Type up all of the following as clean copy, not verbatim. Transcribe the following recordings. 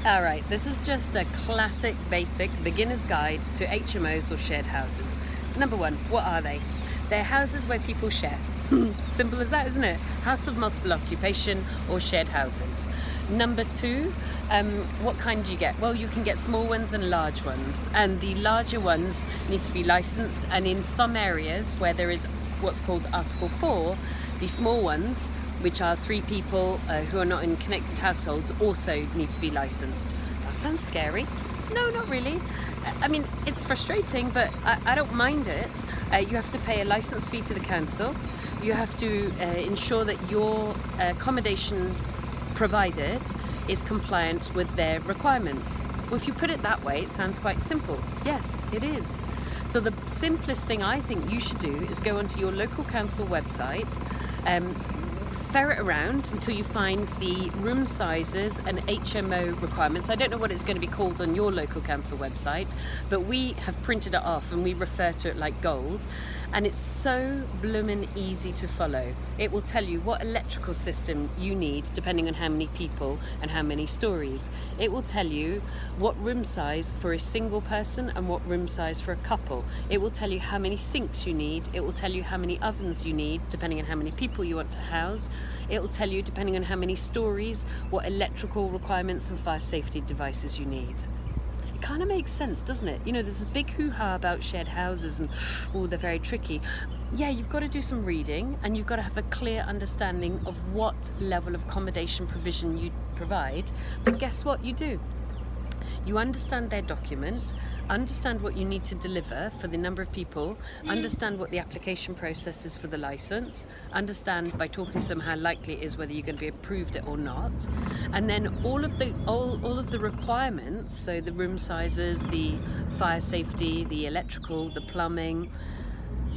Alright, this is just a classic, basic beginner's guide to HMOs or shared houses. Number one, what are they? They're houses where people share. Simple as that, isn't it? House of multiple occupation or shared houses. Number two, what kind do you get? Well, you can get small ones and large ones, and the larger ones need to be licensed, and in some areas where there is what's called Article 4, the small ones, which are 3 people who are not in connected households, also need to be licensed. That sounds scary. No, not really. I mean, it's frustrating, but I don't mind it. You have to pay a license fee to the council. You have to ensure that your accommodation provided is compliant with their requirements. Well, if you put it that way, it sounds quite simple. Yes, it is. So the simplest thing I think you should do is go onto your local council website, ferret around until you find the room sizes and HMO requirements. I don't know what it's going to be called on your local council website, but we have printed it off and we refer to it like gold, and it's so bloomin' easy to follow. It will tell you what electrical system you need depending on how many people and how many stories. It will tell you what room size for a single person and what room size for a couple. It will tell you how many sinks you need. It will tell you how many ovens you need depending on how many people you want to house. It will tell you, depending on how many stories, what electrical requirements and fire safety devices you need. It kind of makes sense, doesn't it? You know, there's a big hoo-ha about shared houses and, oh, they're very tricky. Yeah, you've got to do some reading and you've got to have a clear understanding of what level of accommodation provision you provide. But guess what you do? You understand their document, understand what you need to deliver for the number of people, understand what the application process is for the license, understand by talking to them how likely it is whether you're going to be approved it or not, and then all of the requirements, so the room sizes, the fire safety, the electrical, the plumbing.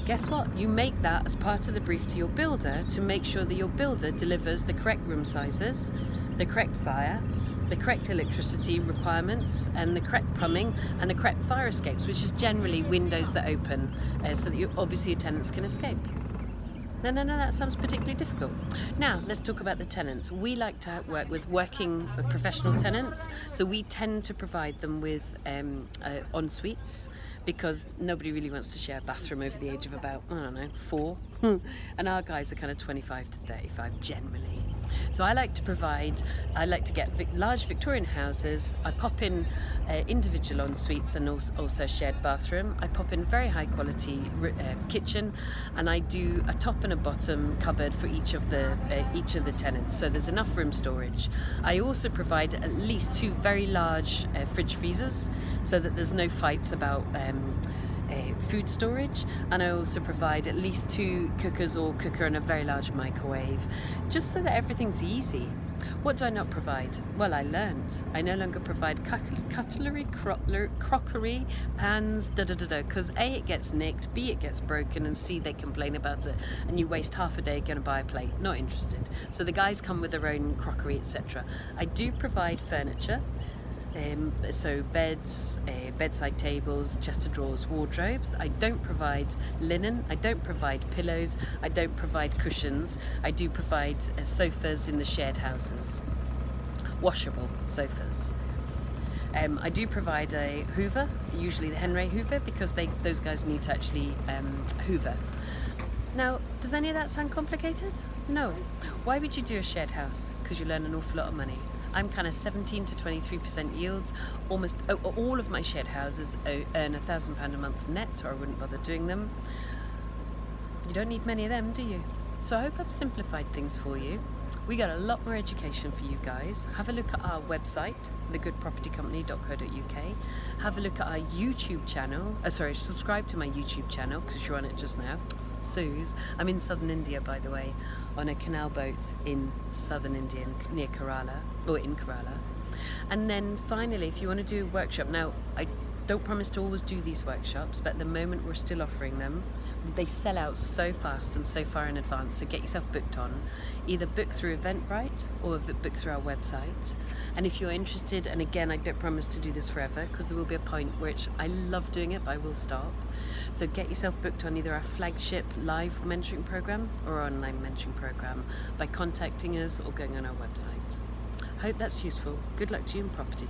Guess what? You make that as part of the brief to your builder to make sure that your builder delivers the correct room sizes, the correct fire, the correct electricity requirements, and the correct plumbing and the correct fire escapes, which is generally windows that open so that obviously your tenants can escape. No, that sounds particularly difficult. Now, let's talk about the tenants. We like to work with professional tenants, so we tend to provide them with en-suites because nobody really wants to share a bathroom over the age of about, I don't know, 4. And our guys are kind of 25 to 35 generally. So I like to get large Victorian houses. I pop in individual en-suites and also shared bathroom. I pop in very high quality kitchen, and I do a top and a bottom cupboard for each of the tenants, so there's enough room storage. I also provide at least 2 very large fridge freezers so that there's no fights about food storage, and I also provide at least 2 cookers or cooker and a very large microwave, just so that everything's easy. What do I not provide? Well, I learned. I no longer provide cutlery, crockery, pans, because A, it gets nicked, B, it gets broken, and C, they complain about it, and you waste half a day going to buy a plate. Not interested. So the guys come with their own crockery, etc. I do provide furniture. So beds, bedside tables, chest of drawers, wardrobes. I don't provide linen, I don't provide pillows, I don't provide cushions. I do provide sofas in the shared houses, washable sofas. I do provide a hoover, usually the Henry hoover, because those guys need to actually hoover. Now, does any of that sound complicated? No. Why would you do a shared house? Because you learn an awful lot of money. I'm kind of 17 to 23% yields. Almost all of my shared houses earn £1,000 a month net, or I wouldn't bother doing them. You don't need many of them, do you? So I hope I've simplified things for you. We got a lot more education for you guys. Have a look at our website, thegoodpropertycompany.co.uk. Have a look at our YouTube channel. Subscribe to my YouTube channel because you're on it just now. Suze. I'm in southern India, by the way, on a canal boat in southern India near Kerala, or in Kerala. And then finally, if you want to do a workshop, now I don't promise to always do these workshops, but at the moment we're still offering them. They sell out so fast and so far in advance, so get yourself booked on. Either book through Eventbrite or book through our website. And if you're interested, and again I don't promise to do this forever because there will be a point which I love doing it but I will stop, so get yourself booked on either our flagship live mentoring program or online mentoring program by contacting us or going on our website. Hope that's useful. Good luck to you in property.